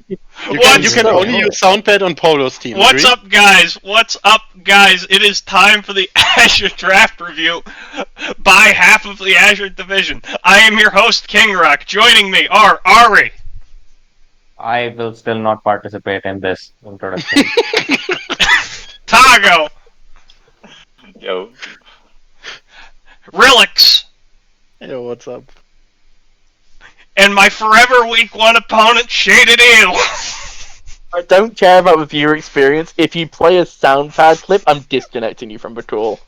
You can only use soundpad on Polo's team. What's up, guys? What's up, guys? It is time for the Azure Draft Review by half of the Azure Division. I am your host, King Rock. Joining me are Ari. I will still not participate in this introduction. Tago. Yo. Relix. Yo, what's up? And my forever week one opponent, Shaded Eel. I don't care about the viewer experience. If you play a soundpad clip, I'm disconnecting you from the call.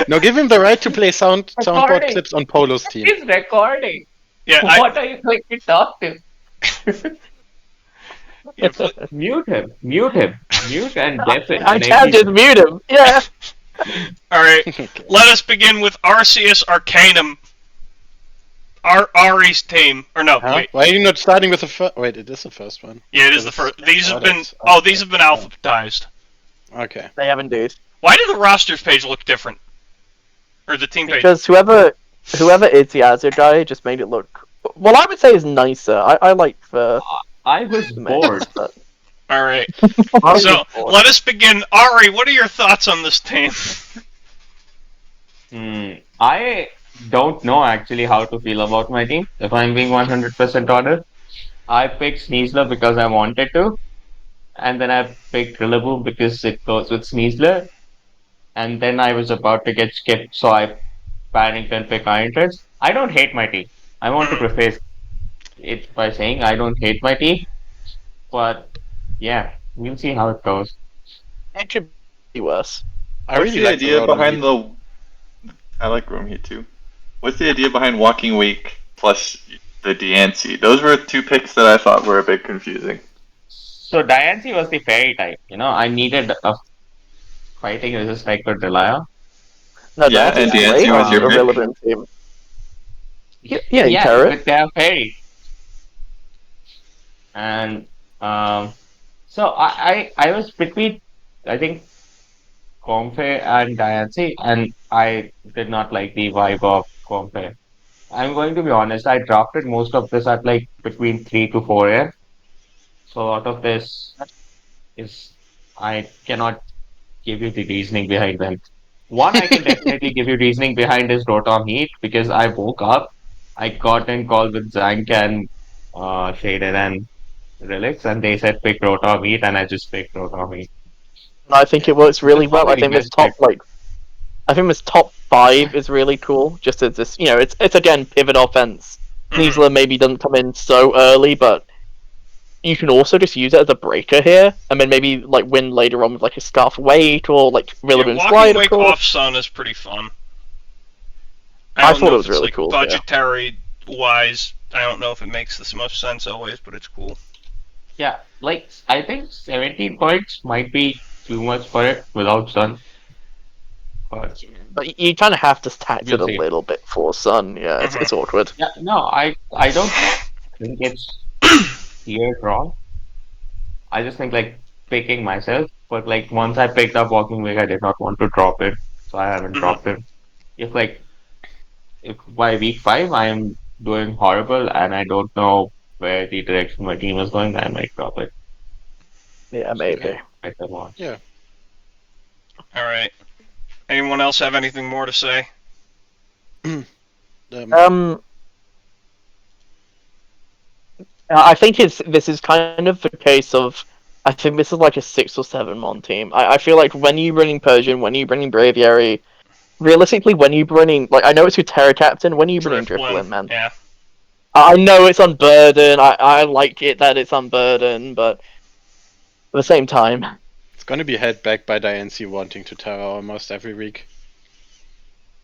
No, give him the right to play soundboard clips on Polo's team. He's recording. Yeah, What are you going to talk to? Mute him. Mute and deaf it. I can't just mute him. Yeah. Alright, let us begin with Arceus Arcanum. Ari's team. Or no, wait. Why are you not starting with the first? Wait, it is the first one. Yeah, it is the first. These have been alphabetized. Okay. They have indeed. Why did the rosters page look different? Or the team page? Because whoever is the Azure guy just made it look. Well, I would say is nicer. I like the. I was bored. Alright. So, let us begin. Ari, what are your thoughts on this team? I don't know actually how to feel about my team, if I'm being 100% honest. I picked Sneasler because I wanted to, and then I picked Rillaboom because it goes with Sneasler, and then I was about to get skipped, so I panicked and picked Iron Treads. I don't hate my team. I want to preface it by saying I don't hate my team, but yeah, we'll see how it goes. It could be worse. What's the idea behind the... I like Room Heat too. What's the idea behind Walking Week plus the Diancie? Those were two picks that I thought were a bit confusing. So Diancie was the fairy type, I needed a fighting resist I could rely on. No, Yeah, and Diancie was your pick. Irrelevant team. Yeah, but they are fairy. And so I was between, I think, Comfey and Diancie, and I did not like the vibe of Comfey. I'm going to be honest, I drafted most of this at like between 3 to 4 a.m. So a lot of this is, I cannot give you the reasoning behind them. One I can definitely give you reasoning behind is Rotom Heat, because I woke up, I got in call with Zank and Shaded and Relix, and they said pick Rotom Heat, and I just picked Rotom Heat. I think it works really well. I think this top 5 is really cool. Just as this, it's again pivot offense. Sneasler maybe doesn't come in so early, but you can also just use it as a breaker here, and then maybe like win later on with like a Scarf Weight or like Rillaboom Slide. Walking Wake off Sun is pretty fun. I thought it was really cool. Budgetary wise, I don't know if it makes the most sense always, but it's cool. Yeah, like I think 17 points might be too much for it without Sun. But you kind of have to tax it a little bit for Sun. Yeah, it's awkward. Yeah, no, I don't think it's here wrong. I just think like picking myself, but like once I picked up Walking Wake, I did not want to drop it, so I haven't dropped it. If by week 5 I am doing horrible and I don't know where the direction my team is going, I might drop it. Yeah, maybe. Yeah. Alright. Anyone else have anything more to say? I think this is kind of the case of, I think this is like a 6 or 7 mon team. I feel like when you're running Persian, when you're running Braviary, realistically, when you're running, like, I know it's with Terra Captain, when you're running Drifblim, man. Yeah. I know it's Unburden, I like it that it's Unburden, but at the same time... It's gonna be held back by Diancie wanting to Terra almost every week.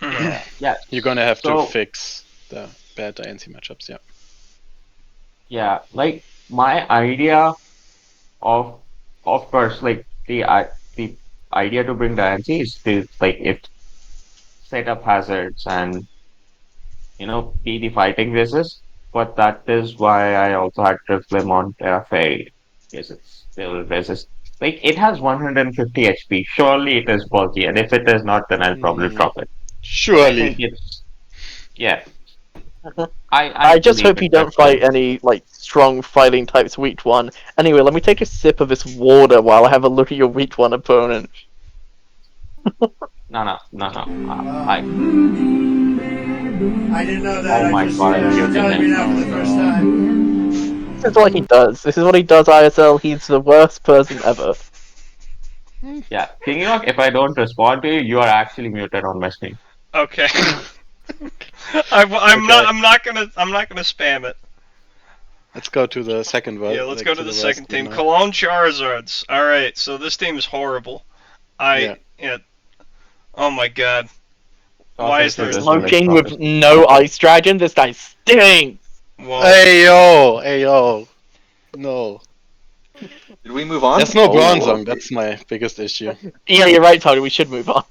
Yeah. You're gonna have to fix the bad Diancie matchups, yeah. Yeah, like, my idea of course, like, the idea to bring Diancie is to, like, if set up hazards and, be the fighting resist, but that is why I also had Drifblim on Terra Fairy, because it's still resist. Like, it has 150 HP, surely it is bulky, and if it is not, then I'll probably drop it. Surely. I think it's... Yeah. I just believe hope in you don't fight preference. any like strong fighting types week one. Anyway, let me take a sip of this water while I have a look at your week one opponent. No. I didn't know that. Oh I my just god, I you're muted telling me him. now for Oh the first no. time. This is what he does. This is what he does, ISL. He's the worst person ever. Yeah, King Rock, if I don't respond to you, you are actually muted on my screen. Okay. I'm Okay. not gonna spam it. Let's go to the second one. Yeah, let's Like go to to the the worst second one team. now. Cologne Charizards. Alright, so this team is horrible. Yeah. Oh my god. Why is there... Smoking with no ice dragon. This guy stinks. Whoa. Hey yo. No. Did we move on? There's no Oh, Bronzong. okay. That's my biggest issue. Yeah, you're right, Tony. We should move on.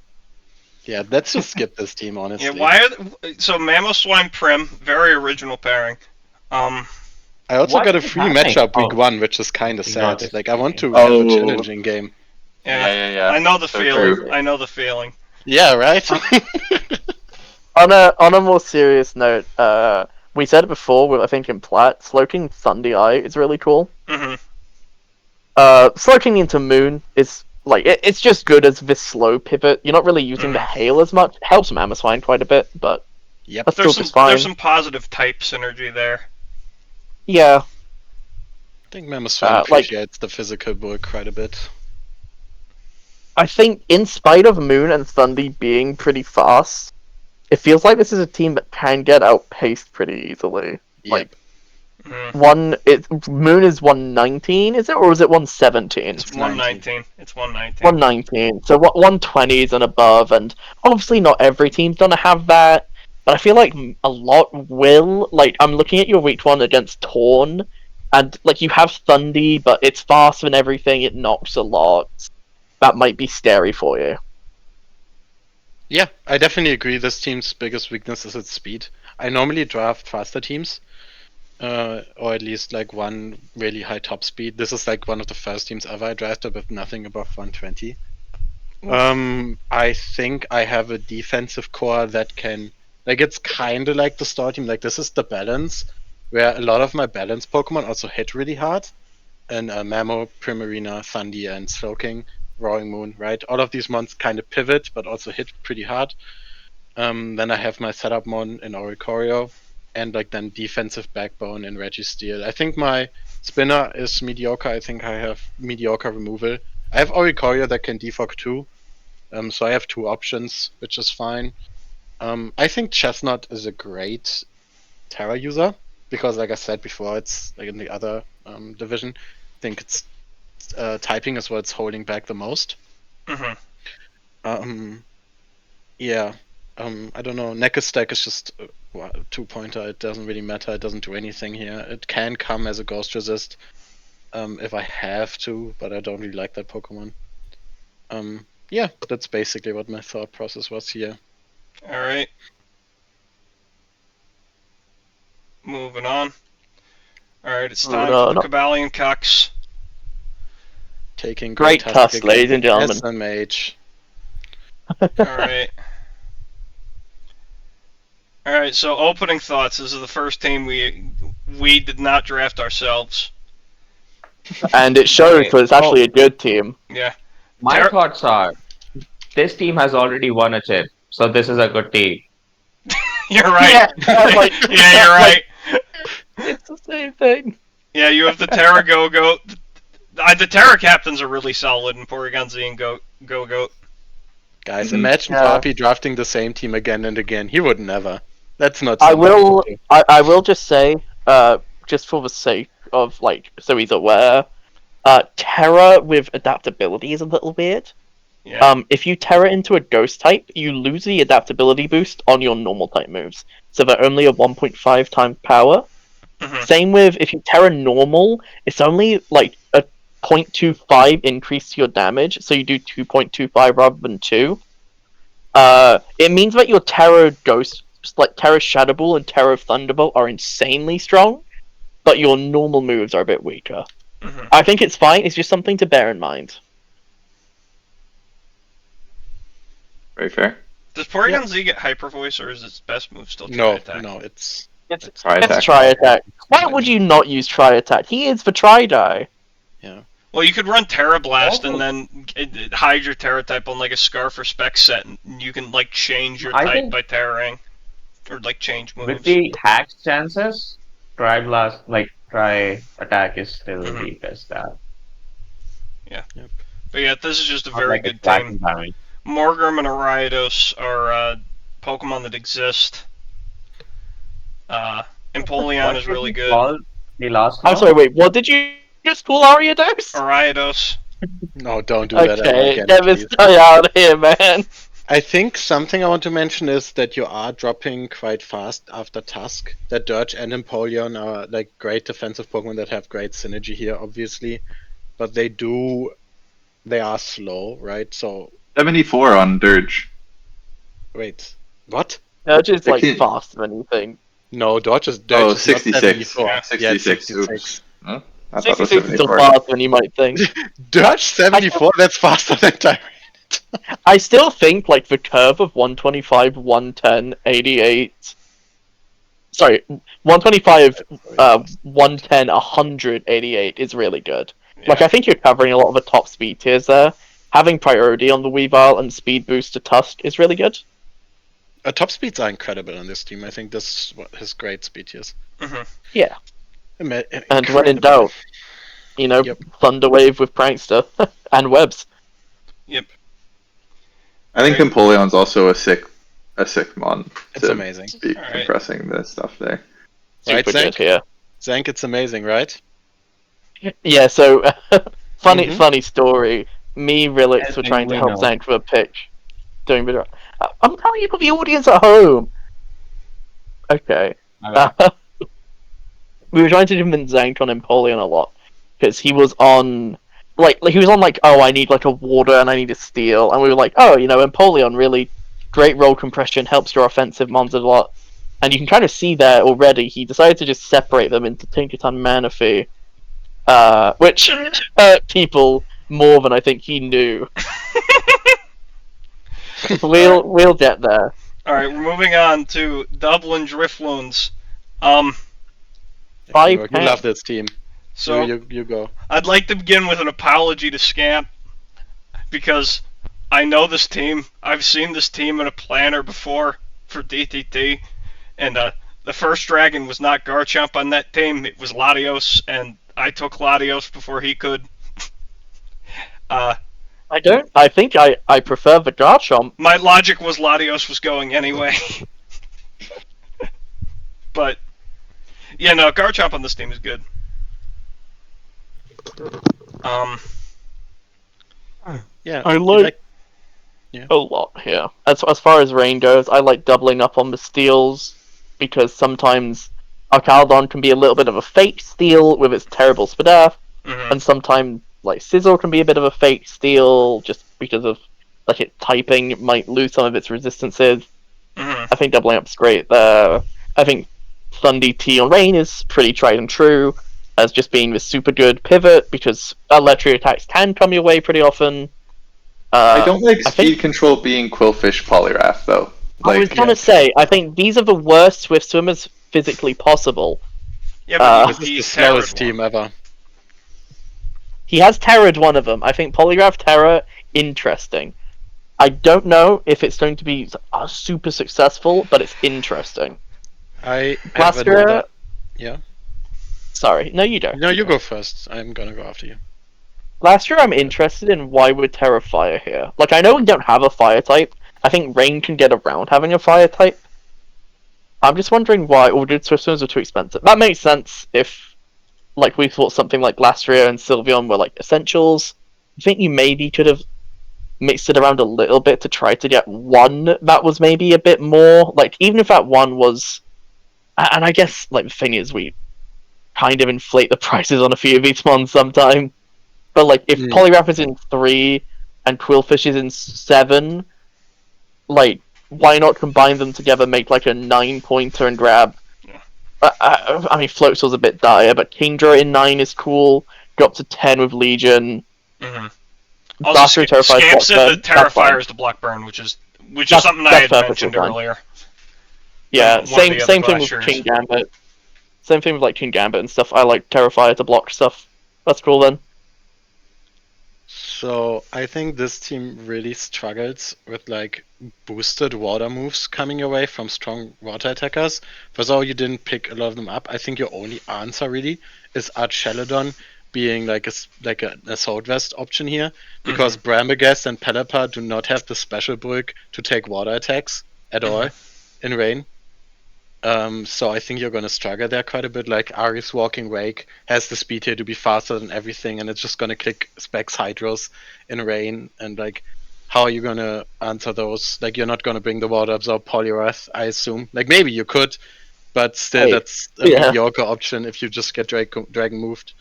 Yeah, let's just skip this team, honestly. Yeah, why are... So, Mamoswine Prim, very original pairing. I also What got a is free happening? matchup week Oh. one, which is kind of You got sad. this. Like, I want to Oh. have a challenging game. Yeah. I know the So feeling. true. I know the feeling. Yeah, right? On a more serious note, we said it before. I think in Plat, Slowking Thunder Eye is really cool. Mm-hmm. Slowking into Moon is like it's just good as this slow pivot. You're not really using the hail as much. Helps Mamoswine quite a bit, but Yep. that's still just fine. There's some positive type synergy there. Yeah, I think Mamoswine like- appreciates the physical work quite a bit. I think in spite of Moon and Thundy being pretty fast, it feels like this is a team that can get outpaced pretty easily. Yep. Moon is 119, is it, or is it 117? It's 119. It's 119. 119. So what 120s and above, and obviously not every team's gonna have that, but I feel like a lot will. Like I'm looking at your week one against Torn, and like you have Thundy, but it's fast and everything. It knocks a lot. That might be scary for you. Yeah, I definitely agree. This team's biggest weakness is its speed. I normally draft faster teams, or at least like one really high top speed. This is like one of the first teams ever I drafted with nothing above 120. I think I have a defensive core that can, like, it's kind of like the start team. Like, this is the balance, where a lot of my balance Pokemon also hit really hard. And Mamo, Primarina, Thundy, and Slowking, Roaring Moon, right? All of these mons kind of pivot, but also hit pretty hard. Then I have my setup mon in Oricorio, and like then defensive backbone in Registeel. I think my spinner is mediocre. I think I have mediocre removal. I have Oricorio that can defog too, so I have two options, which is fine. I think Chestnut is a great Terra user, because like I said before, it's like in the other division. I think it's typing is what's holding back the most. Mm-hmm. Yeah. I don't know. Neck stack is just a 2-pointer. It doesn't really matter. It doesn't do anything here. It can come as a ghost resist if I have to, but I don't really like that Pokemon. Yeah, that's basically what my thought process was here. Alright. Moving on. Alright, it's time for the Cabalion Cucks. Taking Great cuss, ladies and gentlemen. SMH. Alright. Alright, so opening thoughts. This is the first team we did not draft ourselves. And it shows, so it's actually a good team. Yeah. My thoughts are, this team has already won a chip, so this is a good team. You're right. Yeah, Yeah, you're right. It's the same thing. Yeah, you have the Terra Go-Goat. The Terra captains are really solid in Porygon-Z and Go-Goat. Guys, imagine Poppy drafting the same team again and again. He would never. That's not. I will just say, just for the sake of like, so he's aware, Terra with adaptability is a little weird. Yeah. If you Terra into a Ghost type, you lose the adaptability boost on your normal type moves, so they're only a 1.5 times power. Mm-hmm. Same with if you Terra normal, it's only like a 0.25 increase to your damage, so you do 2.25 rather than 2. It means that your Terra Ghost, like Terra Shadow Ball and Terra Thunderbolt, are insanely strong, but your normal moves are a bit weaker. Mm-hmm. I think it's fine. It's just something to bear in mind. Very fair. Does Porygon-Z get Hyper Voice, or is its best move still No, Tri-Attack? no, it's It's Tri-attack. Tri-Attack. Why would you not use Tri-Attack? He is the Tri-Die. Yeah. Well, you could run Terra Blast and then hide your Terra type on like a Scarf or Spec set, and you can like change your I type think- by Terraing, or like change moves. With the hack chances, try attack is still Mhm. the best stat. But yeah, this is just a Not very like good attacking team. damage. Morgrim and Ariados are Pokemon that exist. Empoleon What is did really you good. call the last I'm one? sorry, wait, what did you just call Ariados? Ariados. No, don't do that ever Okay, again, get this please. guy out of here, man. I think something I want to mention is that you are dropping quite fast after Tusk. That Dirge and Empoleon are like great defensive Pokemon that have great synergy here, obviously. But they are slow, right? So, 74 on Dirge. wait. What? Urge is like 16. faster than you think. No, Dirge is Oh, not 66. 74. Yeah, Yeah, 66. 66. Oops. Huh? I thought it was 66 is still 74. faster than you might think. Dirge 74? That's faster than Tyrant. I still think like the curve of 125, 110, 88. Sorry, 125, 110, 188 is really good. Like, Yeah. I think you're covering a lot of the top speed tiers there. Having priority on the Weavile and speed boost to Tusk is really good. Top speeds are incredible on this team. I think this is what his great speed tiers. Mhm. Yeah. And when in Incredible. doubt, Yep. Thunderwave with Prankster and Webs. I think Empoleon's also a sick mon. It's to amazing. Be Alright. compressing the stuff there. Right, Super good Zank? here. Zank, it's amazing, right? Yeah, so funny Mhm. funny story. Me, Rilix Yes, were trying to we help know. Zank with a pitch. Doing video. I'm telling you for the audience at home. Okay. Okay. We were trying to convince Zank on Empoleon a lot because he was on he was on oh, I need like a water and I need a steel, and we were like, oh, Empoleon really great roll compression, helps your offensive mons a lot, and you can kind of see there already. He decided to just separate them into Tinkerton Manaphy, which hurt people more than I think he knew. We'll get there. Alright, we're moving on to Dublin Drifloons. Five You pounds. love this team. So You go. I'd like to begin with an apology to Scamp, because I know this team. I've seen this team in a planner before for DTT, and the first dragon was not Garchomp on that team. It was Latios, and I took Latios before he could. I don't. I think I prefer the Garchomp. My logic was Latios was going anyway. But yeah, no, Garchomp on this team is good. Yeah. I you like a lot here. As far as rain goes, I like doubling up on the steals because sometimes Arcaldon can be a little bit of a fake steal with its terrible Spadaf, mhm. and sometimes Sizzle can be a bit of a fake steal just because of its typing. It might lose some of its resistances. Mhm. I think doubling up's great there. I think Thundy T on Rain is pretty tried and true as just being the super good pivot because electric attacks can come your way pretty often. I don't like I speed think- control being Quillfish Polyrath though. I was gonna say, I think these are the worst Swift Swimmers physically possible. Yeah, but This is he the slowest terrored team one. ever. He has terrored one of them. I think Polygraph Terror, interesting. I don't know if it's going to be super successful, but it's interesting. I have Last year, another. Yeah. sorry, no, you don't. No, you go first. I'm gonna go after you. Last year, I'm interested in why would Terra Fire here. I know we don't have a Fire type. I think Rain can get around having a Fire type. I'm just wondering why Ordered Swift Swimmers are too expensive. That makes sense if, we thought something like Lastria and Sylveon were, essentials. I think you maybe could have mixed it around a little bit to try to get one that was maybe a bit more. Even if that one was... And I guess, the thing is, we kind of inflate the prices on a few of these ones sometime. But, if Polygraph is in 3 and Quillfish is in 7, why not combine them together, make, a 9-pointer and grab... I mean, Floatzel's a bit dire, but Kingdra in 9 is cool. Go up to 10 with Legion. Mm-hmm. Blaster Terrifier Scamp Block said Burn, that that's fine. Terrifier is the block burn, which is something I had perfectly mentioned fine. earlier. Yeah, one of same the other same thing with glaciers. King Gambit. Same thing with like King Gambit and stuff. I like Terrifier to block stuff. That's cool then. So I think this team really struggles with like boosted water moves coming away from strong water attackers. First of all, you didn't pick a lot of them up. I think your only answer really is Archeladon being like an assault vest option here, because Brambleghast and Pelipper do not have the special bulk to take water attacks at all in rain. So I think you're gonna struggle there quite a bit. Like Ari's Walking Wake has the speed here to be faster than everything, and it's just gonna click Specs Hydros in rain. And like, how are you gonna answer those? Like, you're not gonna bring the Water Absorb Poliwrath, I assume. Like, maybe you could, but still, Hey, that's a yeah. mediocre option if you just get Dragon moved.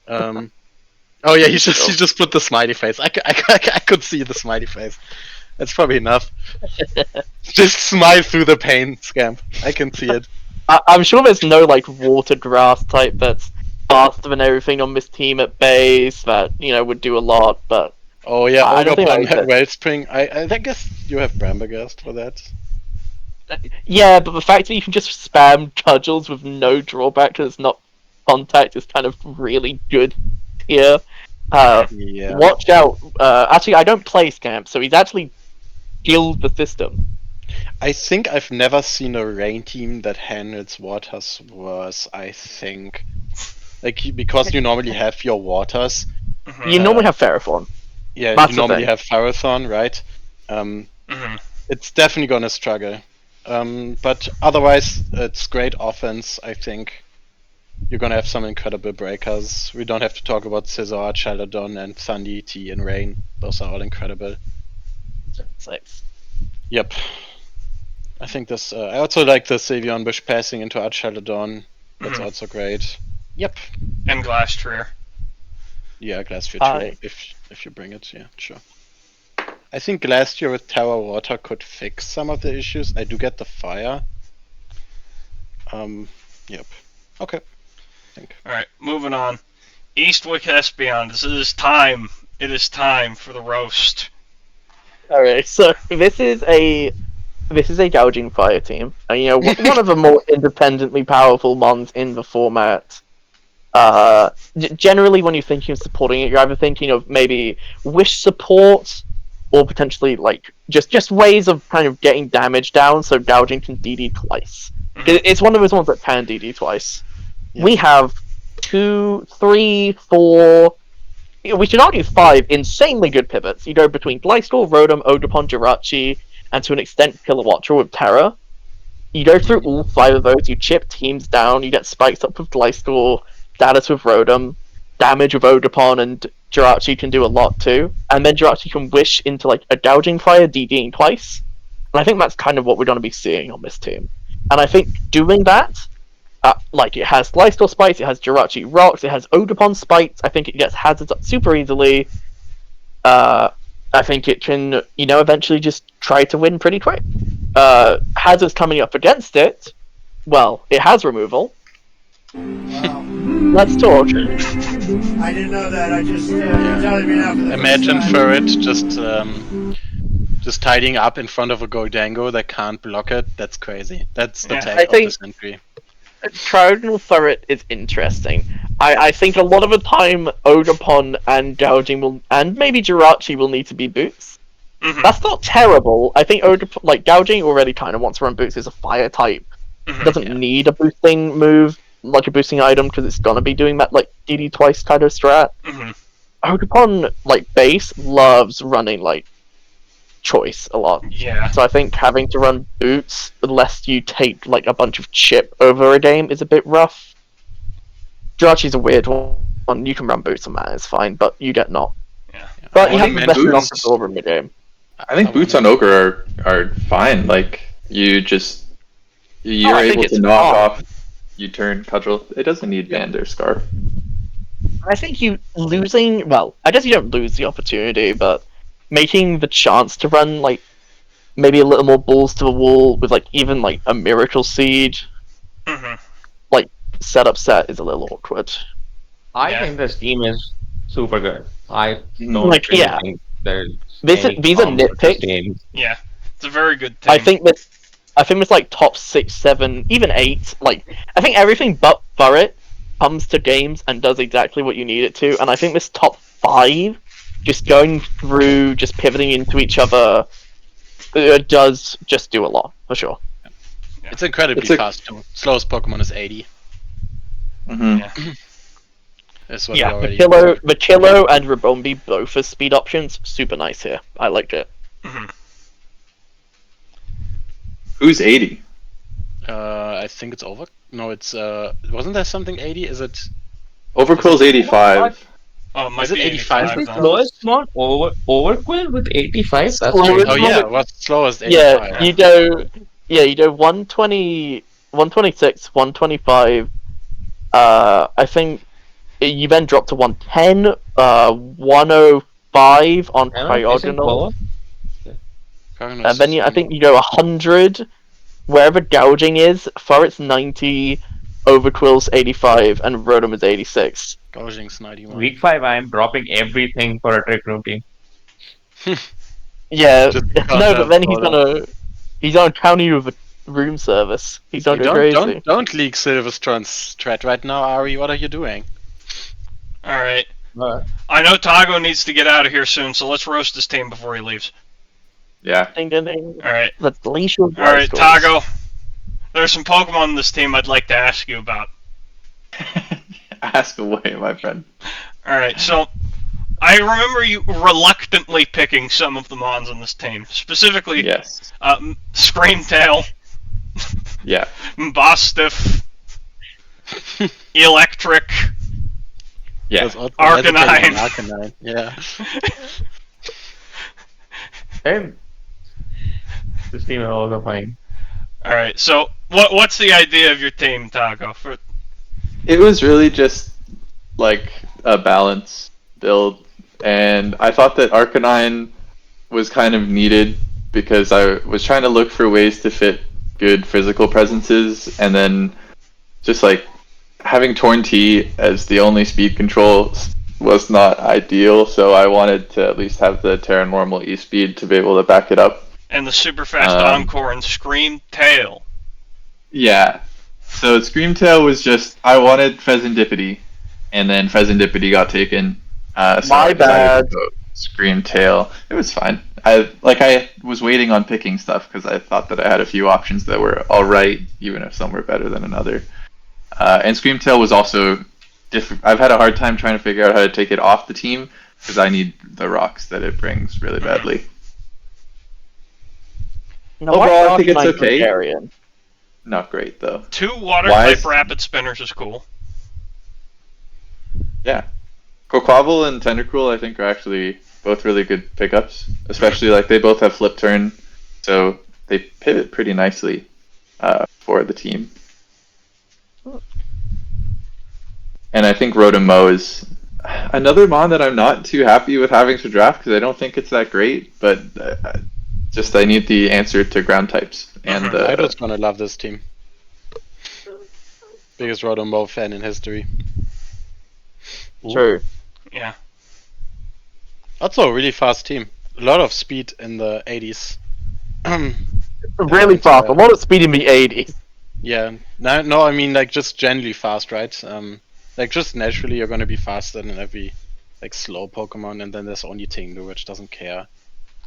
Oh yeah, he just put the smiley face. I could see the smiley face. That's probably enough. Just smile through the pain, Scamp. I can see it. I'm sure there's no like water grass type that's faster than everything on this team at base that would do a lot, but Oh yeah, I don't think I Ogerpon, would. Wellspring. I guess you have Brambleghast for that. Yeah, but the fact that you can just spam cudgels with no drawback because it's not contact is kind of really good here. Yeah. Watch out. Actually, I don't play Scamp, so he's actually killed the system. I think I've never seen a rain team that handles waters worse. I think, like, because you normally have your waters. You normally have Ferrothorn. Yeah, That's you the normally thing. have Ferrothorn, right? It's definitely gonna struggle. But otherwise, it's great offense. I think you're gonna have some incredible breakers. We don't have to talk about Scizor, Chaladon, and Thundy, T, and Rain. Those are all incredible. 6. Yep. I think this. I also like the Sylveon Bush passing into Archeladon. That's also great. Yep. And Glastrier. Yeah, Glastrier too. If you bring it, yeah, sure. I think Glastrier with Tower Water could fix some of the issues. I do get the fire. Yep. Okay. Alright, moving on. Eastwick Espeon. This is time. It is time for the roast. Alright, so this is a gouging fire team. One of the more independently powerful mons in the format. Generally, when you're thinking of supporting it, you're either thinking of maybe wish support, or potentially like just ways of kind of getting damage down, so gouging can DD twice. It's one of those ones that can DD twice. Yeah. We have 2, 3, 4. We should argue 5 insanely good pivots. You go between Gliscor, Rotom, Ogerpon, Jirachi, and to an extent Kilowattrel with Terra. You go through all 5 of those, you chip teams down, you get spikes up with Gliscor, status with Rotom, damage with Ogerpon, and Jirachi can do a lot too. And then Jirachi can wish into like a gouging fire, DDing twice. And I think that's kind of what we're going to be seeing on this team. And I think doing that, like it has Gliscor spikes, it has Jirachi rocks, it has Ogerpon spikes. I think it gets hazards up super easily. I think it can, eventually just try to win pretty quick. Hazards coming up against it, well, it has removal. Wow. Let's talk. I didn't know that. I just you're telling me now for the Imagine first for time. it just tidying up in front of a Goldango that can't block it. That's crazy. That's the Yeah. tag I of think- the century. Triodinal Turret is interesting. I think a lot of the time Ogerpon and gouging will, and maybe Jirachi will need to be boots. That's not terrible. I think Ogerpon, like gouging already kind of wants to run boots as a fire type. Doesn't need a boosting move, like a boosting item, because it's gonna be doing that like DD twice kind of strat. Ogerpon, like base, loves running like choice a lot. Yeah. So I think having to run boots, unless you take like a bunch of chip over a game, is a bit rough. Jirachi's a weird one. You can run boots on that, it's fine, but you get not. Yeah. But you I have think the best boots- non-controller in the game. I think boots on Ogre are fine. Like you're I think able to it's knock fine. off. You turn cudgel. It doesn't need band or scarf. I think you losing, well, I guess you don't lose the opportunity, but making the chance to run like maybe a little more balls to the wall with like even like a Miracle Seed like setup set is a little awkward. I Yeah. think this team is super good. I don't Like, really yeah. think there's These are any problems with this nitpicks. team. Yeah. It's a very good team. I think that I think it's like top 6, 7, even 8. Like I think everything but Burret comes to games and does exactly what you need it to, and I think this top 5, just going through, just pivoting into each other, does just do a lot for sure. It's incredibly It's a- fast too. Slowest Pokemon is 80. Mhm. Yeah. That's what we Yeah, already. Machillo and Rabombi both as speed options. Super nice here. I liked it. Mhm. Who's 80? I think it's over. No, it's wasn't there something 80? Is it? Overquill's 85. Oh, it might Is it be 85 85 The then. slowest mod Overquill with 85. That's Slowest crazy. Oh one yeah, with- what's slowest? Yeah, 85. you go 120, 126, 125. I think you then drop to 110, 105 on Am I guessing Cryogonal, Cognos and then is I think you go 100 wherever gouging is. Furret's 90, Overquill's 85, and Rotom is 86. Gouging's 91. Week 5, I am dropping everything for a Trick Room team. Yeah, Just no, but then content he's gonna counter you with a room service. He's gonna go crazy. Don't leak Silverstron's strat right now, Ari. What are you doing? Alright. I know Tago needs to get out of here soon, so let's roast this team before he leaves. Yeah. Ding, ding, ding. Alright. Let's leash your Alright, scores. Tago. There's some Pokemon on this team I'd like to ask you about. Ask away, my friend. Alright, so I remember you reluctantly picking some of the Mons on this team. Specifically, Yes. Screamtail, Yeah. Bostiff, Electric, Yeah. That's odd. Arcanine. Arcanine. Yeah. Hey, this team is also fine. Alright, so what's the idea of your team, Tago? It was really just like a balance build, and I thought that Arcanine was kind of needed because I was trying to look for ways to fit good physical presences, and then just like having Torn T as the only speed control was not ideal, so I wanted to at least have the Terra Normal E-Speed to be able to back it up. And the super fast Um, Encore and Screamtail. Yeah. So Screamtail was just I wanted Pheasantipity, and then Pheasantipity got taken. So My I decided bad. to go Screamtail. It was fine. I was waiting on picking stuff because I thought that I had a few options that were all right, even if some were better than another. And Screamtail was also I've had a hard time trying to figure out how to take it off the team because I need the rocks that it brings really badly. Now, Overall, why I think it's Arcanine okay. Bulgarian? Not great though. 2 water Why type is- rapid spinners is cool. Yeah. Quaquaval and Tentacruel I think are actually both really good pickups. Especially like they both have flip turn, so they pivot pretty nicely for the team. And I think Rotom is another mon that I'm not too happy with having to draft because I don't think it's that great, but just I need the answer to ground types. And Ido's gonna love this team. Biggest Rotom fan in history. True. Yeah. Also a really fast team. A lot of speed in the 80s. Really fast. A lot of speed in the 80s. Yeah. No, I mean like just generally fast, right? Like just naturally you're gonna be faster than every like slow Pokemon, and then there's only Tinglu which doesn't care.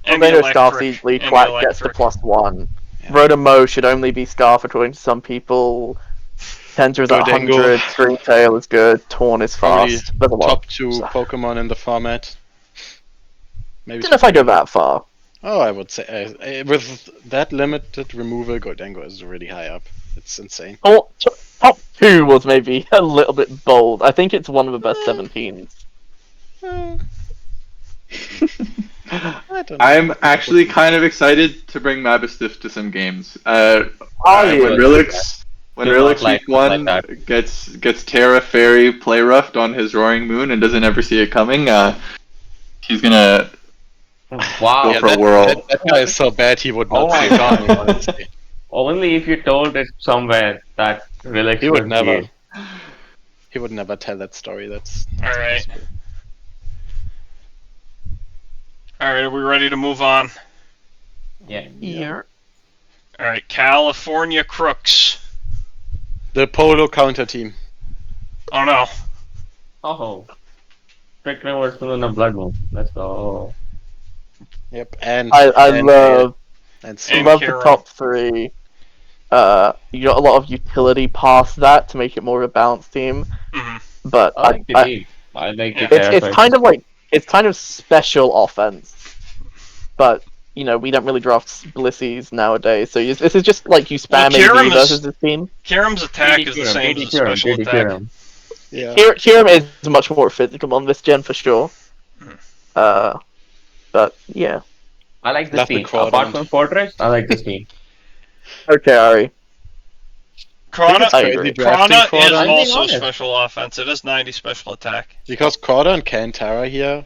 And the Tornado Scarf electric. easily, and the Twat gets the electric. +1. Yeah. Rotom should only be Scarf according to some people. Tensor is at Gholdengo. 100, Screamtail is good, Torn is Probably fast. There's a lot. top 2 Pokemon in the format. I Maybe. don't know if I go that far. Oh, I would say with that limited removal, Gholdengo is really high up. It's insane. Top 2 was maybe a little bit bold. I think it's one of the best 17s. I don't know. I'm actually kind of excited to bring Mabistiff to some games. Oh, When yeah. Rilix like- week 1 like that. gets Terra Fairy play roughed on his Roaring Moon and doesn't ever see it coming, he's gonna Wow. Go for a whirl. That guy is so bad he would not Oh my see it God. coming, honestly. Only if you told it somewhere that Relax He would be never. it. He would never tell that story. That's Alright. Alright, are we ready to move on? Yeah. Yeah. All right, California Crooks. The Polo counter team. Oh no. Oh, Strict Reverse in a Blood Moon. Let's go. Yep, and I and love and And love the Kieran. top three. You got a lot of utility past that to make it more of a balanced team, Mhm. but I like the team. I like the Yeah. it's kind of like it's kind of special offense, but you know we don't really draft Blissies nowadays, so this is just like you Well, spam AD versus this team. Kiram's attack is the same as a special attack. yeah. Kiram is much more physical on this gen for sure. Uh, but yeah. I like this Love the team. Crawdon. Apart from Fortress, I like this team. Okay, Ari. I think it's I crazy agree. drafting Krana is Crawdon I'm being also honest. special offense. It has 90 special attack. because Crawdon can Terra here.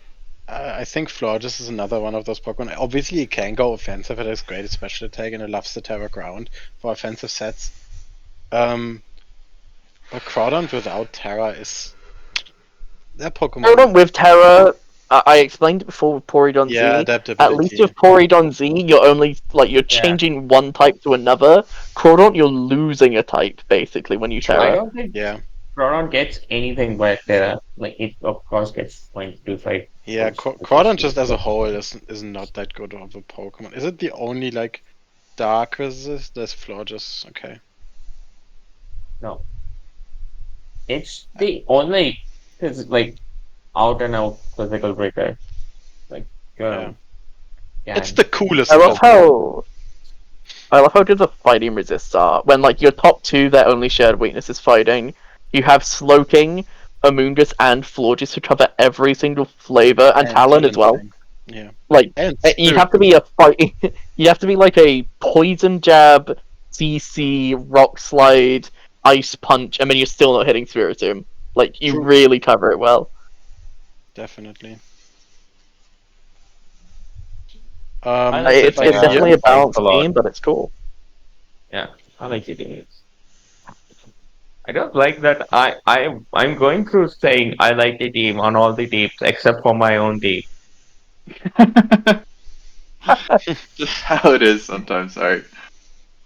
I think Florges is another one of those Pokemon. Obviously, it can go offensive. It has great special attack and it loves the Terra ground for offensive sets. But Crawdon without Terra is that Pokemon. Crawdon with Terra, I explained it before with Porygon Z. Yeah, At adaptability. least with Porygon Z, you're only you're changing one type to another. Crawdon, you're losing a type basically when you True. I Terra. don't think Yeah, Crawdon gets anything but Terra. Like it of course gets 0.25. yeah. Crawdon just as a whole is not that good of a Pokemon. Is it the only like dark resist? There's Florges. Okay. No. It's the only like out and out physical breaker. Like Yeah. yeah. It's the coolest. I of love all. how good the fighting resists are. When like your top two, their only shared weakness is fighting. You have Slowking, Amoonguss, and Florges who cover every single flavor, and Talon as well. Yeah. Like And you have to be a fight. You have to be like a poison jab, CC, rock slide, ice punch, and then you're still not hitting Spiritomb. Like you True. really cover it well. Definitely. like It's like, definitely a balanced a lot. team, but it's cool. Yeah, I like the teams. I don't like that. I'm going through saying I like the team on all the teams except for my own team. Just how it is sometimes. Sorry.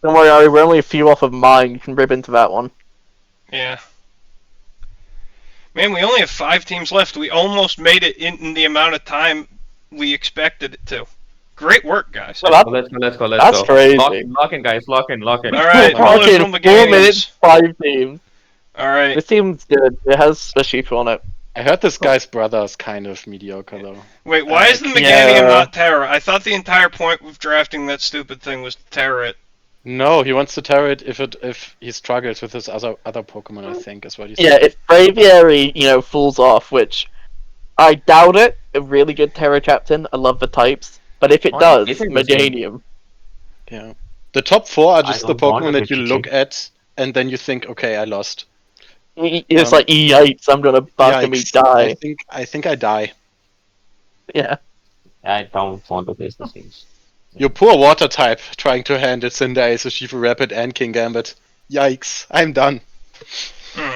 Don't worry, Ari. We're only a few off of mine. You can rip into that one. Yeah. Man, we only have 5 teams left. We almost made it in the amount of time we expected it to. Great work, guys. Well, Let's go. that's crazy. Lock in, guys. Lock in. All right, Fucking Miller's won the 4 games. minutes, 5 teams. All right. This team's good. It has a sheep on it. I heard this guy's brother is kind of mediocre though. Wait, why is the Meganium yeah. not Terra? I thought the entire point of drafting that stupid thing was to Terra it. No, he wants to Terra it if he struggles with his other Pokemon. I think is what he said. Yeah, if Braviary, falls off, which I doubt it. A really good Terra Captain. I love the types. But if it does, it's interesting. Meganium. Yeah. The top 4 are just I the don't want Pokemon to that you be look at and then you think, okay, I lost. It's like, yikes, I'm gonna fucking me Yikes. die. I think I die. Yeah. I don't want to face the teams. Your poor water type trying to handle Cinderace, Shifu Rapid, and King Gambit. Yikes, I'm done.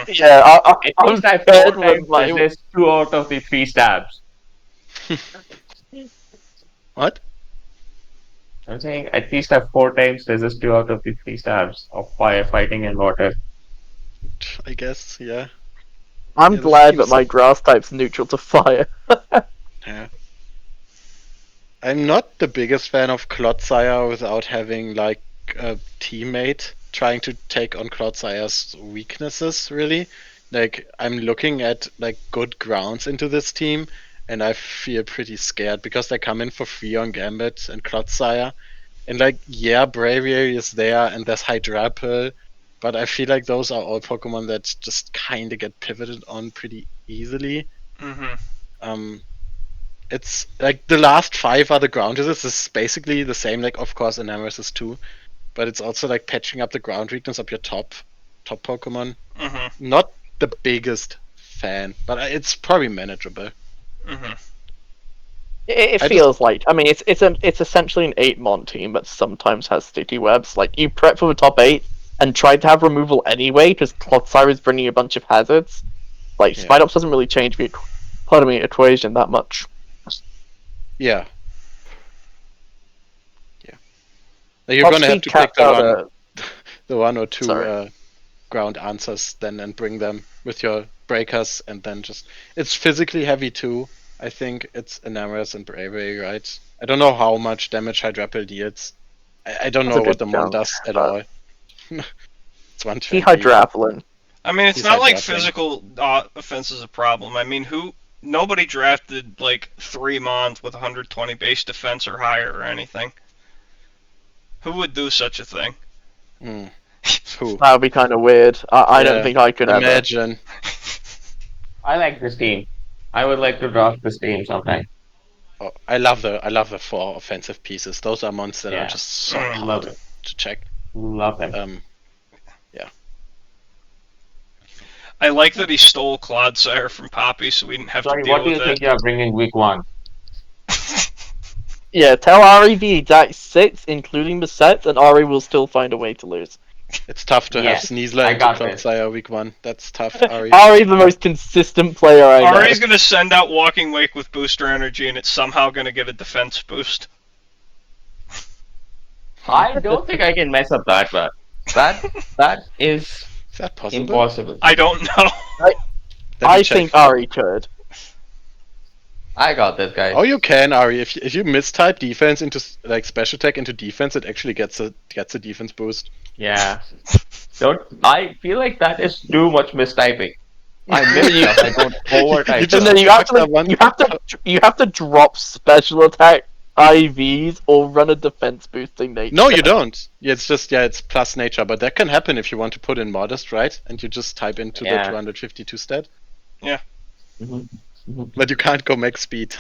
Yeah, At least I fed four times with my... there's 2 out of the 3 stabs. What? I'm saying at least I 4 times resist 2 out of the 3 stabs of fire, fighting, and water. I guess, yeah. I'm Yeah, this glad team that is- my grass type's neutral to fire. Yeah. I'm not the biggest fan of Clodsire without having like a teammate trying to take on Clodsire's weaknesses, really. Like I'm looking at like good grounds into this team and I feel pretty scared because they come in for free on Gambit and Clodsire. And like yeah, Braviary is there and there's Hydrapple, but I feel like those are all Pokemon that just kinda get pivoted on pretty easily. Mm-hmm. It's like the last 5 are the ground users. This is basically the same, like of course Enamours is too, but it's also like patching up the ground weakness of your top Pokemon. Mm-hmm. Not the biggest fan, but it's probably manageable. Mm-hmm. It I feels like, I mean, it's essentially an 8-mon team that sometimes has sticky webs. Like, you prep for the top 8 and try to have removal anyway, because Clodsire is bringing a bunch of hazards. Like, Yeah. Spidops doesn't really change the equation that much. Yeah. Like, you're gonna have Offspeed to pick caps out the one or two Sorry. ground answers then and bring them with your breakers, and then just it's physically heavy too. I think it's Enamours and Bravery, right? I don't know how much damage Hydrapple deals. I don't That's a know what good the mon chunk, does at but- all. It's He 120. Hydrapplin. I mean, it's He's not like hydrapling. physical offense is a problem. I mean, nobody drafted like 3 Mons with 120 base defense or higher or anything. Who would do such a thing? Who? That would be kind of weird. I don't Yeah, think I could ever. Imagine. I like this team. I would like to draft this team sometime. Oh, I love the 4 offensive pieces. Those are mons that are Yeah. just so Love hard it. to check. Love them. I like that he stole Clodsire from Poppy, so we didn't have Sorry, to deal what do you with think it. you are bringing week 1? Yeah, tell Ari the exact 6, including the sets, and Ari will still find a way to lose. It's tough to have Yes, Sneasler I into got this. Clodsire week 1. That's tough, Ari. Ari's the most consistent player I know. Ari's gonna send out Walking Wake with booster energy, and it's somehow gonna get a defense boost. I don't think I can mess up that bad. That is Is that possible? impossible. I don't know. Let me I check. think Ari could. I got this, guys. Oh, you can, Ari. If you mistype defense into like special attack into defense, it actually gets a defense boost. Yeah. I feel like that is too much mistyping. I miss stuff. I don't overtype. You So just- then Just you have to drop special attack IVs or run a defense boosting nature. No, you don't. Yeah, it's plus nature, but that can happen if you want to put in modest, right? And you just type into the Yeah. 252 stat. Mhm. But you can't go max speed.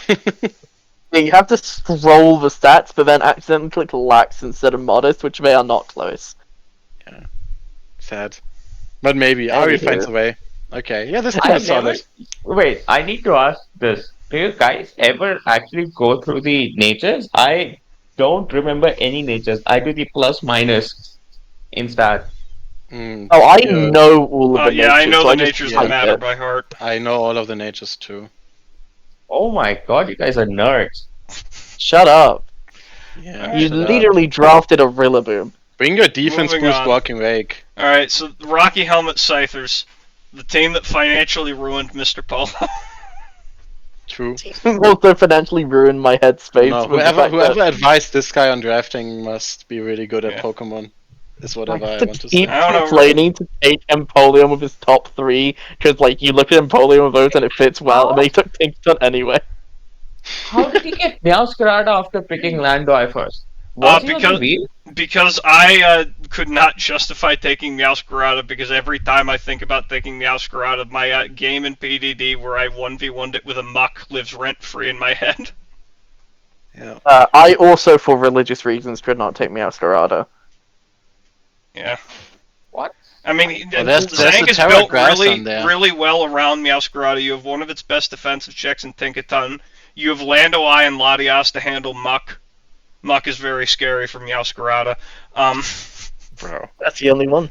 Yeah, you have to scroll the stats, but then accidentally click lax instead of modest, which they are not close. Sad. But maybe Ari Anywho. finds a way. Okay, yeah, this team I is never. solid. Wait, I need to ask this. Do you guys ever actually go through the natures? I don't remember any natures. I do the plus minus in stat. Mm, Oh, I yeah, know all of the Yeah, I natures, know so the just natures yeah. that type matter it. by heart. I know all of the natures too. Oh my god, you guys are nerds. Shut up. Yeah, You shut up. literally drafted a Rillaboom. Bring your defense Moving boost on. walking wake. Alright, so the Rocky Helmet Scythers, the team that financially ruined Mr. Polo. True. Also financially ruined my headspace. No, with the fact whoever advised this guy on drafting must be really good at Yeah. Pokemon. Is that, whatever I to want to keep say. I don't know. complaining to take Empoleon with his top 3, because like you look at Empoleon with those and it fits well, and they took Pinkton anyway. How did he get Meowscarada after picking Landoi first? Was he on the because- wheel? Because I could not justify taking Meowscarada, because every time I think about taking Meowscarada, my game in PDD where I 1v1'd it with a muck lives rent-free in my head. Yeah. I also, for religious reasons, could not take Meowscarada. Yeah. What? I mean, Well, there's Zank the is Terra built Grass really, on there. really well around Meowscarada. You have one of its best defensive checks in Tinkaton. You have Landoi and Latias to handle Muck. Muck is very scary for Meowscarada. Bro. That's the only one.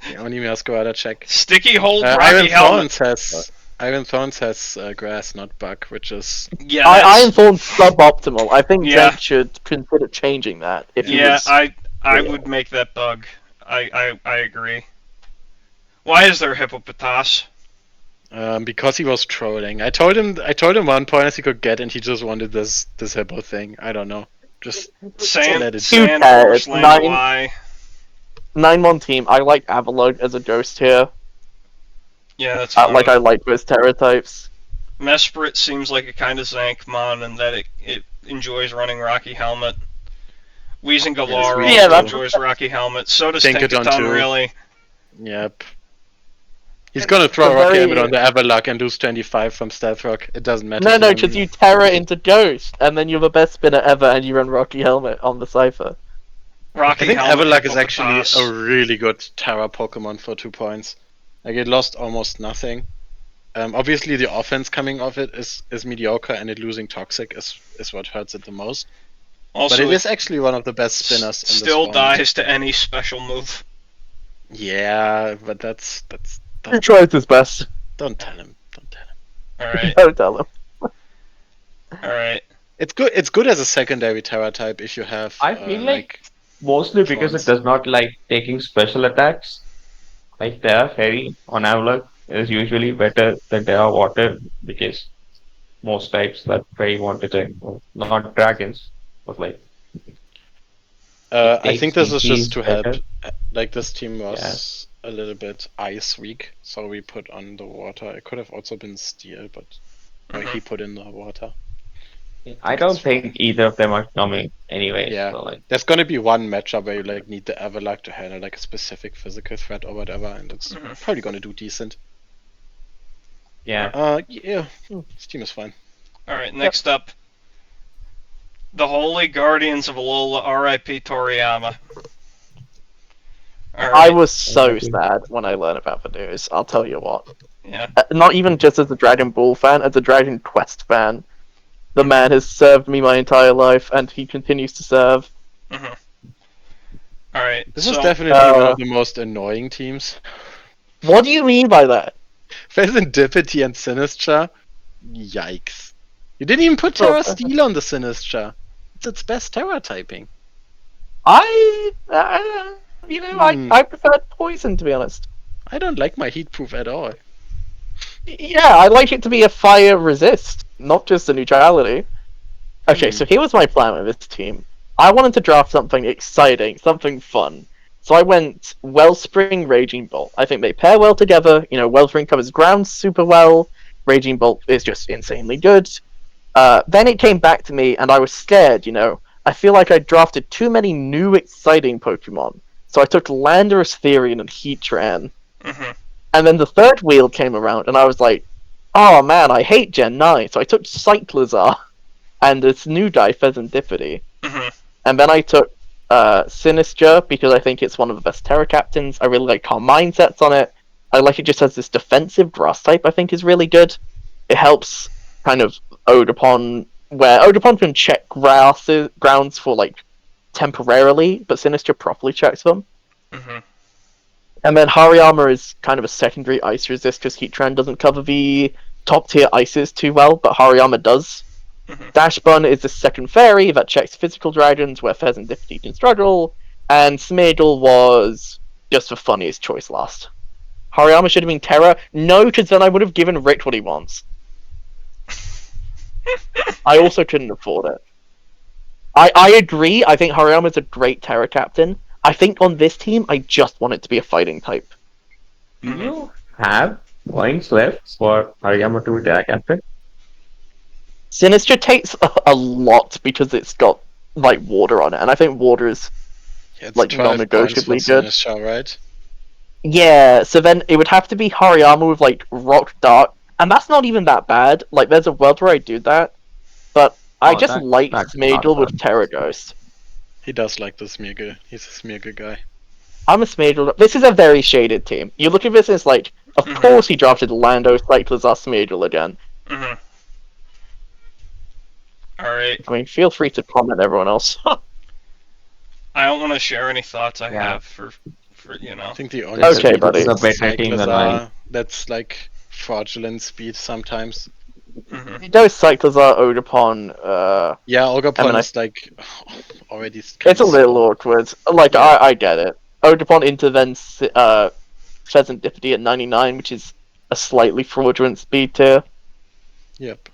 The only Meowscarada check. Sticky Hold Rocky Iron Helmet. Thorns has grass, not bug, which is Yeah, Iron that's- Thorn's suboptimal. I think Yeah. Zenk should consider changing that. If he yeah, was... I Yeah. would make that bug. I agree. Why is there Hippopotas? because he was trolling. I told him one point as he could get, and he just wanted this hippo thing. I don't know. Just let Sand, it Sand cares? Force, Landoi. 9-1 team, I like Avalugg as a ghost here. Yeah, that's I fine. like those Terra types. Mesprit seems like a kind of Zankmon in that it enjoys running Rocky Helmet. Weezingalaur Yeah, also that's- enjoys Rocky Helmet. So does Tinkaton Tinkaton, too. really. Yep. He's gonna throw The Rocky very- Helmet on the Avalugg and lose 25 from Stealth Rock. It doesn't matter. No, to him. because you Terra into Ghost, and then you're the best spinner ever, and you run Rocky Helmet on the Cypher. Rocky I think Helmet, Avalugg is actually Hippopotas. a really good Terra Pokemon for 2 points. Like, it lost almost nothing. Obviously, the offense coming off it is mediocre, and it losing Toxic is what hurts it the most. Also, But it is actually one of the best spinners in still this format. dies to any special move. Yeah, but that's He tries his best. don't tell him. Don't tell him. Alright, Don't tell him. alright. It's good. It's good as a secondary Terra type if you have. I feel like Mostly because it Trance. does not like taking special attacks. Like Terra Fairy on Avlok is usually better than Terra Water because most types that Fairy want to take, well, not dragons, but like it I think takes this is just DPs to help. better. Like this team Yeah. was a little bit ice weak, so we put on the water. It could have also been steel, but he put in the water. I Think it's don't think fine. either of them are coming anyways. Yeah, So like, there's gonna be one matchup where you like need the Everluck to handle like a specific physical threat or whatever, and it's probably gonna do decent. yeah. Yeah, this team is fine. All right, next up, the Holy Guardians of Alola, R.I.P. Toriyama. All I right. was so sad when I learned about the news. I'll tell you what. Yeah. Not even just as a Dragon Ball fan, as a Dragon Quest fan. The man has served me my entire life, and he continues to serve. All right. This so, is definitely one of the most annoying teams. What do you mean by that? Pheasantipity and Sinistra? Yikes. You didn't even put Terra Steel on the Sinistra. It's its best Terra typing. I prefer Poison, to be honest. I don't like my Heatproof at all. Yeah, I like it to be a fire resist, not just a neutrality. Okay, so here was my plan with this team. I wanted to draft something exciting, something fun. So I went Wellspring, Raging Bolt. I think they pair well together. You know, Wellspring covers ground super well. Raging Bolt is just insanely good. Then it came back to me, and I was scared, you know. I feel like I drafted too many new exciting Pokemon. So I took Landorus, Therian, and Heatran. And then the third wheel came around, and I was like, oh man, I hate Gen 9. So I took Cyclizar and this new guy, Pheasantipity. And then I took Sinistra because I think it's one of the best Terra Captains. I really like Calm Mindsets on it. I like it just has this defensive grass type I think is really good. It helps kind of Oedipon, where Oedipon can check grounds for like temporarily, but Sinistra properly checks them. And then Hariyama is kind of a secondary ice resist because Heatran doesn't cover the top tier ices too well, but Hariyama does. Dashbun is the second fairy that checks physical dragons where Pheasantipity can struggle, and Smeagol was just the funniest choice last. Hariyama should have been Terra. No, because then I would have given Rick what he wants. I also couldn't afford it. I agree. I think Hariyama's a great Terra captain. I think on this team, I just want it to be a fighting type. Do you have points left for Hariyama to be Terra Captain? Sinistra takes a lot because it's got like water on it, and I think water is It's like 12 points non-negotiably for good. Sinistra, right? Yeah, so then it would have to be Hariyama with like Rock Dark, and that's not even that bad. Like there's a world where I do that, but I just like that's Smeagol not with bad. Terra Ghost. He does like the Smeagol. He's a Smeagol guy. I'm a Smeagol. This is a very shaded team. You look at this and it's like, of course he drafted Lando, Cyclizar, Smeagol again. Alright. I mean, feel free to comment, everyone else. I don't want to share any thoughts I Yeah. have for you know. I think the only Okay, speed buddy. is It's a better team than mine. Cyclizar. That's like fraudulent speed sometimes. You know, Cyclizar, Oedipon, Yeah, I Ogapon mean, is like already. it's a little awkward. Like, Yeah. I get it. Oedipon into then Pheasantipity at 99, which is a slightly fraudulent speed tier. Yep.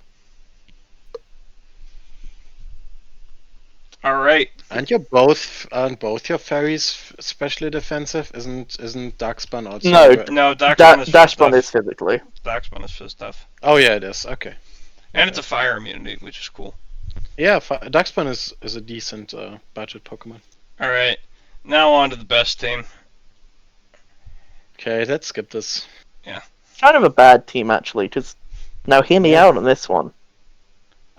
Alright. Aren't both your fairies especially defensive? Isn't Darkspan also? No, No, Darkspawn is Dashbun Fizz is physically. Darkspawn is Fizz stuff. Oh yeah, it is. Okay. And it's a fire immunity, which is cool. Yeah, Darkspan is a decent budget Pokemon. Alright. Now on to the best team. Okay, let's skip this. Kind of a bad team, actually, because... Now, hear me out on this one.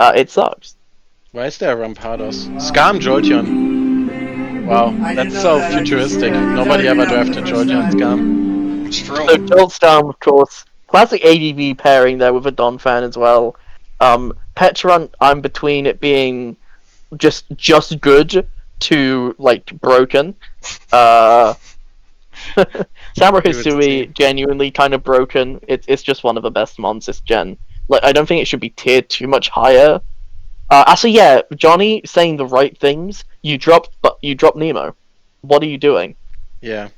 It sucks. Why is there a Rampardos? Scam Jolteon. Wow, I didn't that's know so that. I just, futuristic. you Nobody telling me ever now. drafted Jolteon Scam. It's true. So, Joltstorm, of course. Classic ADV pairing there with a Don fan as well. Petrunt, I'm between it being just good to, like, broken. Samurai Give it to Hisui, you. genuinely kind of broken. It's just one of the best mons this gen. Like, I don't think it should be tiered too much higher. Actually, yeah, Johnny saying the right things. You dropped Nemo. what are you doing? Yeah.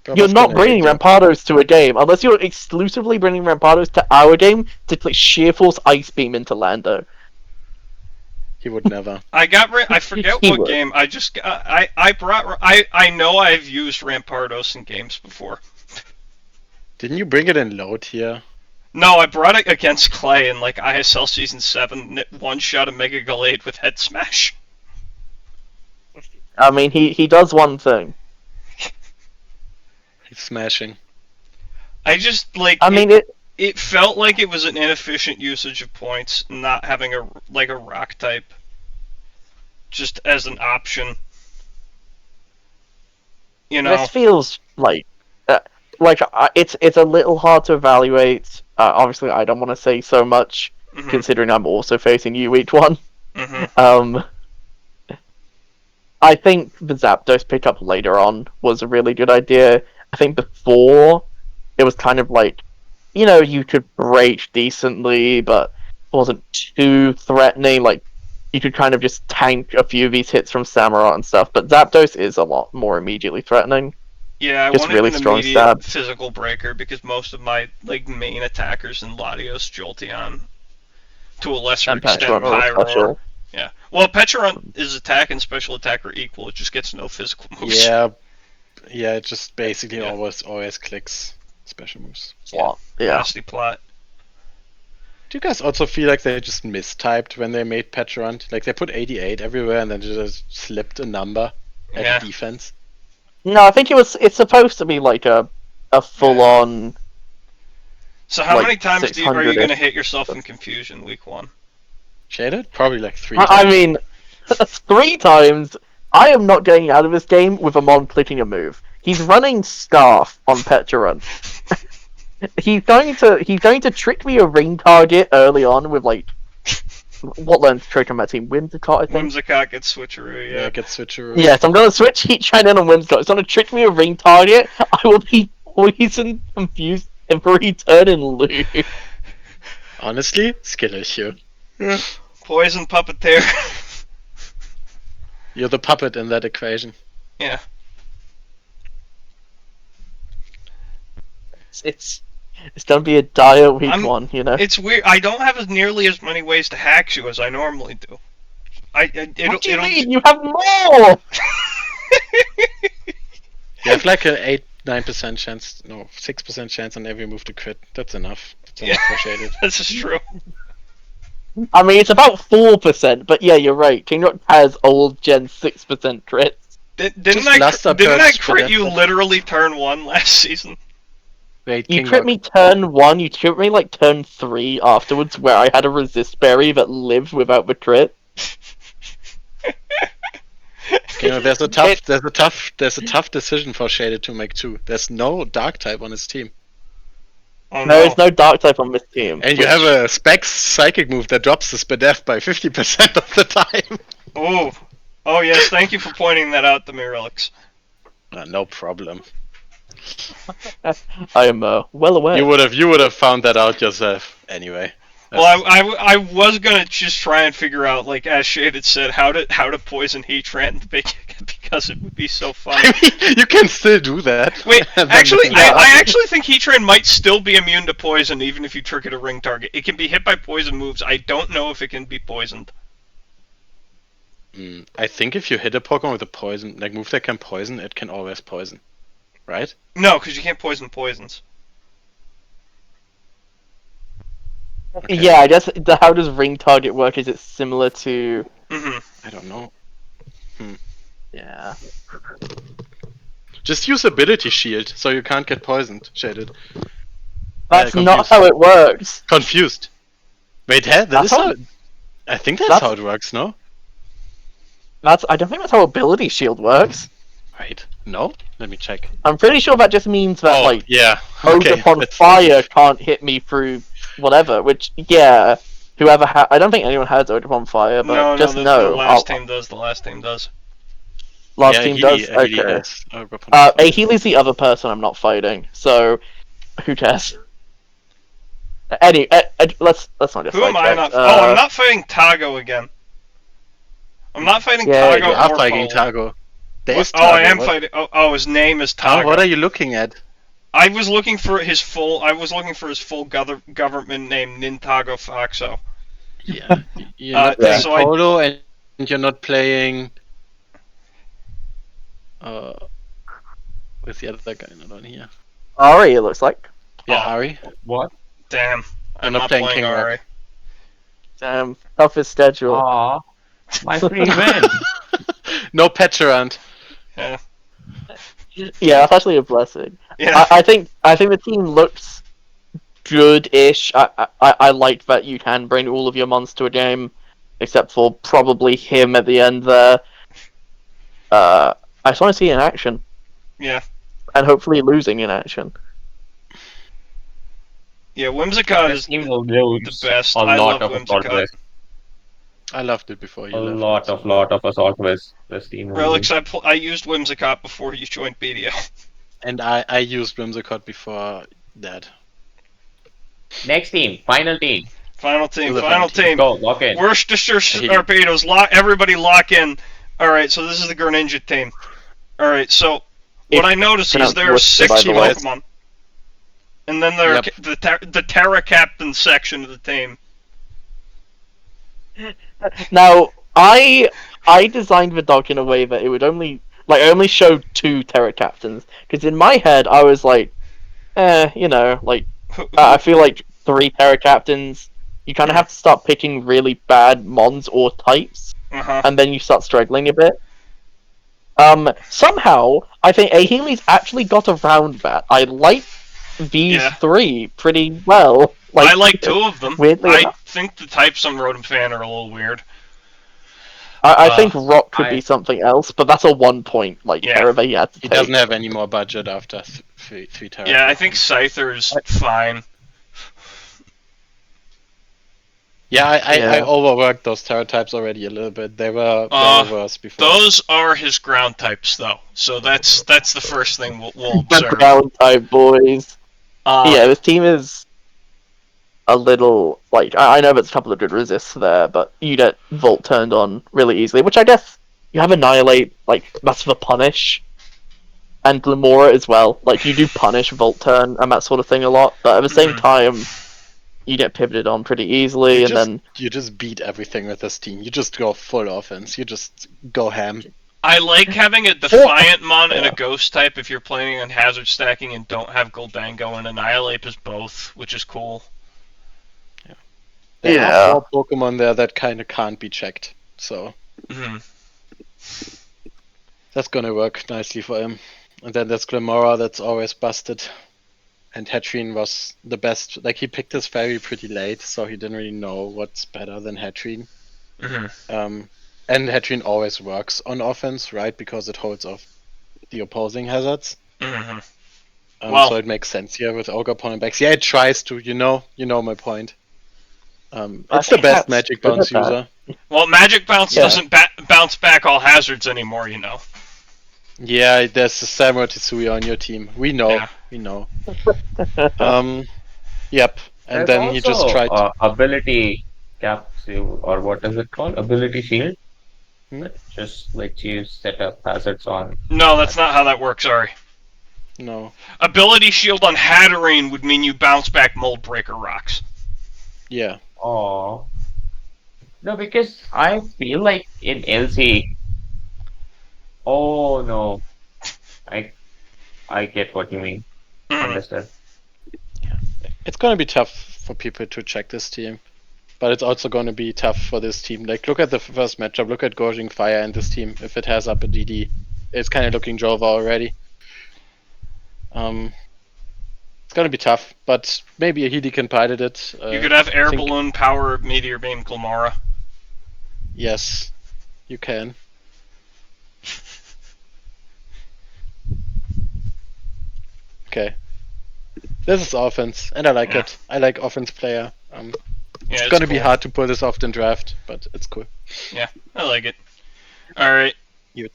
You're Probo's not gonna bringing hate you. Rampados to a game unless you're exclusively bringing Rampados to our game to play Sheer Force Ice Beam into Lando. He would never. I forget He what would. game. I know I've used Rampardos in games before. Didn't you bring it in low tier? No, I brought it against Clay in like ISL Season 7, and it one-shot a Mega Gallade with Head Smash. I mean, he does one thing. He's smashing. I just, like, I mean, it felt like it was an inefficient usage of points, not having a rock type just as an option. You know? this feels like it's a little hard to evaluate. Obviously, I don't want to say so much, considering I'm also facing you each one. I think the Zapdos pickup later on was a really good idea. I think before, it was kind of like, you could break decently, but it wasn't too threatening. Like, you could kind of just tank a few of these hits from Samurott and stuff, but Zapdos is a lot more immediately threatening. Yeah, I Just wanted really an strong immediate stab. physical breaker because most of my main attackers in Latios, Jolteon, to a lesser And extent Petrun are Pyroar. special. Yeah. Well, Petrun is attack and special attack are equal. It just gets no physical moves. Yeah. Yeah, it just basically Yeah. always clicks special moves. Yeah. Nasty plot. Do you guys also feel like they just mistyped when they made Petrant? Like they put 88 everywhere and then just slipped a number at Yeah. the defense? No, I think it's supposed to be like a full-on. So how Like many times are you 600-ish. going to hit yourself in confusion week 1? Shaded? Probably like 3 I times. mean, 3 times. I am not getting out of this game with a Mon clicking a move. He's running Scarf on Petrun. He's going to trick me a ring target early on with like what learns trick on my team? Whimsicott, I think. Whimsicott gets switcheroo, Yeah, yeah. get switcheroo. Yes, I'm gonna switch Heat Shine in on Whimsicott. It's gonna trick me a ring target. I will be poison confused every turn and lose. Honestly, skill issue. Poison Puppeteer. You're the puppet in that equation. Yeah. It's gonna be a dire week I'm- 1, you know. It's weird. I don't have nearly as many ways to hack you as I normally do. What do you mean? You have more. You have like a 8-9% chance, no, 6% chance on every move to crit. That's enough. That's enough for Shaded. This is true. I mean, it's about 4%, but yeah, you're right. King Rock has old Gen 6% crits. Didn't Just I Luster didn't I perks for crit that. you literally turn 1 last season? Wait, You King crit Rock. me turn 1, you crit me like turn 3 afterwards, where I had a resist berry that lived without the crit. You know, there's a tough decision for Shaded to make too. There's no dark type on his team. Oh There no. is no dark type on this team. And you have a Specs psychic move that drops the Spadef by 50% of the time. Oh. Oh yes, thank you for pointing that out, the Mirelix. No problem. I am well aware. You would have found that out yourself anyway. Well, I was gonna just try and figure out, like as Shaded said, how to poison Heatran because it would be so funny. I mean, you can still do that. Wait, And then- actually, Yeah. I actually think Heatran might still be immune to poison even if you trigger a ring target. It can be hit by poison moves. I don't know if it can be poisoned. I think if you hit a Pokemon with a poison, like move that can poison, it can always poison, right? No, because you can't poison poisons. Okay. Yeah, I guess how does ring target work? Is it similar to? Hmm I don't know. Yeah. Just use ability shield so you can't get poisoned. Shaded. That's not confused. how it works. Confused. Wait, that That's is how- how. I think that's that's- how it works. No. I don't think that's how ability shield works. Wait. No. Let me check. I'm pretty sure that just means that like yeah. Mode Okay. upon that's- fire can't hit me through whatever. Which yeah, whoever I don't think anyone has Ode upon fire, but No, just the know. last team does. The last team does. Last Yeah, team Healy- does. Healy Okay. does. Upon fire. Healy's the other person I'm not fighting, so who cares? Anyway, let's not just. Who am I sidetrack. not? I'm not fighting Tago again. I'm not fighting Yeah, Tago You are or fighting Polo. Tago. There's Oh, I Tago. am fighting. Oh, his name is What Tago. are you looking at? I was looking for his full government name, Nintago Foxo. Yeah, you're not playing so I- Polo, and you're not playing with the other guy not on here. Ari, it looks like. Yeah, Oh. Ari. What? Damn, I'm not not playing playing King Rock. Ari. Toughest schedule. Aw, my free win. No patch around. Yeah. Yeah, that's actually a blessing. Yeah. I think the team looks good-ish. I like that you can bring all of your mons to a game, except for probably him at the end there. I just want to see it in action. Yeah. And hopefully losing in action. Yeah, Whimsicott This is team will lose the best. a I lot love of assault Whimsicott. vest. I loved it before you A left. lot of assault vest. This team will lose. Relics, I used Whimsicott before you joined BDL. And I used Whimsicott before that. Next team, final team. Final team, The final final team. Go, lock in. Worcestershire hate you. Torpedoes. Everybody lock in. Alright, so this is the Greninja team. Alright, so what I noticed is there are Worcester, 6 by the way. Pokemon. And then there are the Terra Captain section of the team. Now, I designed the dog in a way that it would only show 2 Terra Captains, because in my head I was like, I feel like 3 Terra Captains. You kind of have to start picking really bad mons or types, Uh-huh. and then you start struggling a bit. Somehow I think Aheli's actually got around that. I like these 3 pretty well. I like 2 of them. Weirdly I enough. think the types on Rotom Fan are a little weird. I think Rock could be something else, but that's a 1 point error that he had to He take. doesn't have any more budget after three Terra. Yeah, I think Scyther's fine. Yeah, I Yeah. overworked those Terra types already a little bit. They were worse before. Those are his ground types, though. So that's the first thing we'll observe. Ground type boys. Yeah, this team is a little I know there's a couple of good resists there, but you get Volt turned on really easily, which I guess you have Annihilate, that's the punish. And Glamora as well. You do punish Volt turn and that sort of thing a lot, but at the same time you get pivoted on pretty easily, you just beat everything with this team. You just go full offense. You just go ham. I like having a Defiant Mon and a Ghost type if you're planning on hazard stacking and don't have Goldango, and Annihilate as both, which is cool. There are 4 Pokemon there that kind of can't be checked, so that's gonna work nicely for him. And then there's Glamora that's always busted. And Hatterene was the best. He picked his fairy pretty late, so he didn't really know what's better than Hatterene. And Hatterene always works on offense, right? Because it holds off the opposing hazards. So it makes sense here with Ogre Pawn and Bax. Yeah, it tries to, you know my point. It's the best Magic Bounce user. Well, Magic Bounce doesn't bounce back all hazards anymore, you know. Yeah, there's a Samurai Tetsuya on your team. We know. Yeah. We know. Yep. And There's then he just also, tried. Ability Capsule, or what is it called? Ability Shield? That just lets you set up hazards on. No, that's not how that works, sorry. No. Ability Shield on Hatterene would mean you bounce back Mold Breaker rocks. Yeah. Oh. No, because I feel like in LC. Oh no. I get what you mean. Understood. It's gonna be tough for people to check this team. But it's also gonna be tough for this team. Look at the first matchup, look at Gorging Fire and this team. If it has up a DD, it's kinda looking Jova already. It's gonna be tough, but maybe a Healy can pilot it. You could have Air Balloon, Power, Meteor Beam, Glamora. Yes, you can. Okay. This is offense, and I like it. I like offense player. It's gonna be hard to pull this off in draft, but it's cool. Yeah, I like it. Alright. Cute.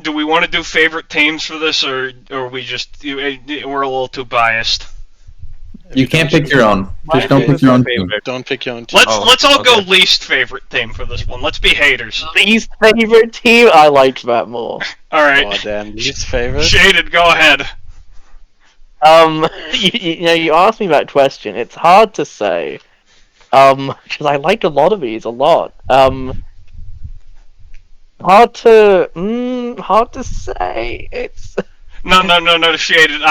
Do we want to do favorite teams for this, or we just we're a little too biased? You can't pick your own. Just don't pick your own team. Don't pick your own team. Let's all go least favorite team for this one. Let's be haters. Least favorite team? I liked that more. All right. Oh damn, least favorite. Shaded, go ahead. You asked me that question. It's hard to say. Because I like a lot of these a lot. Hard to say. It's No, Shaded.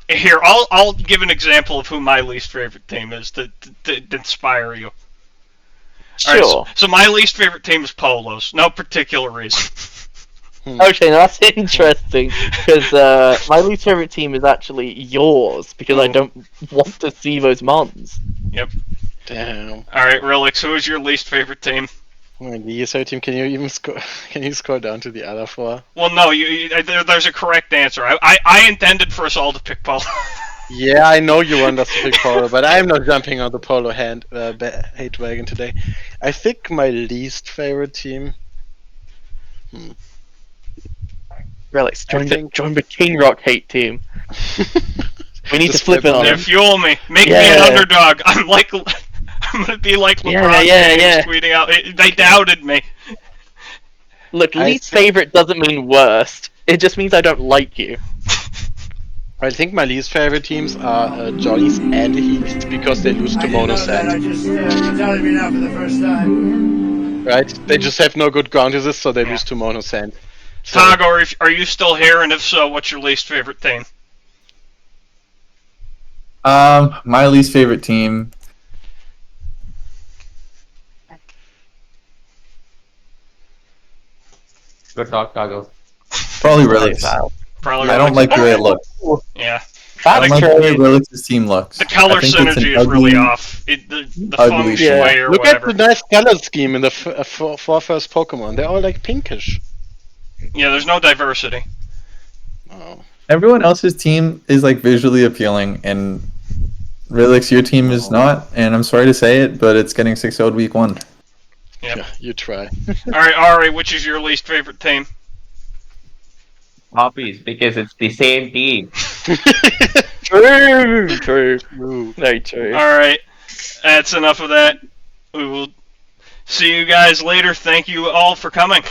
Here, I'll give an example of who my least favorite team is to inspire you. sure. All right, so my least favorite team is Polos. No particular reason. Okay, now that's interesting because my least favorite team is actually yours because I don't want to see those mons. Yep. Damn. All right, Relix, who is your least favorite team? The ISL team. Can you even scroll? Can you scroll down to the other four? Well, no, there's a correct answer. I intended for us all to pick Polo. Yeah, I know you want us to pick Polo, but I'm not jumping on the Polo hate wagon today. I think my least favorite team. Relics, join the King Rock hate team. We need to flip it on Yeah, him. fuel me. Make me an underdog. I'm gonna be like LeBron James tweeting out. They doubted me. Look, least favorite doesn't mean worst. It just means I don't like you. I think my least favorite teams are Johnny's and Heath because they lose to Mono Sand. I just, you're telling me now for the first time. Right? They just have no good ground resist, so they lose to Mono Sand. So, Tago, are you still here? And if so, what's your least favorite team? My least favorite team. Good talk, Tago. Probably Relics. Probably. I don't like the way it looks. Yeah. I don't like the way Relics' team looks. The color I think it's synergy an is really ugly- off. The ugly feng shit. shui or look whatever. at the nice color scheme in the four first Pokemon. They're all like pinkish. Yeah, there's no diversity. Oh. Everyone else's team is like visually appealing, and Relics, your team is not. And I'm sorry to say it, but it's getting 6-0'd week 1. Yep. Yeah, you try. Alright, Ari, which is your least favorite team? Poppies, because it's the same team. True. Ooh. Very true. Alright, that's enough of that. We will see you guys later. Thank you all for coming.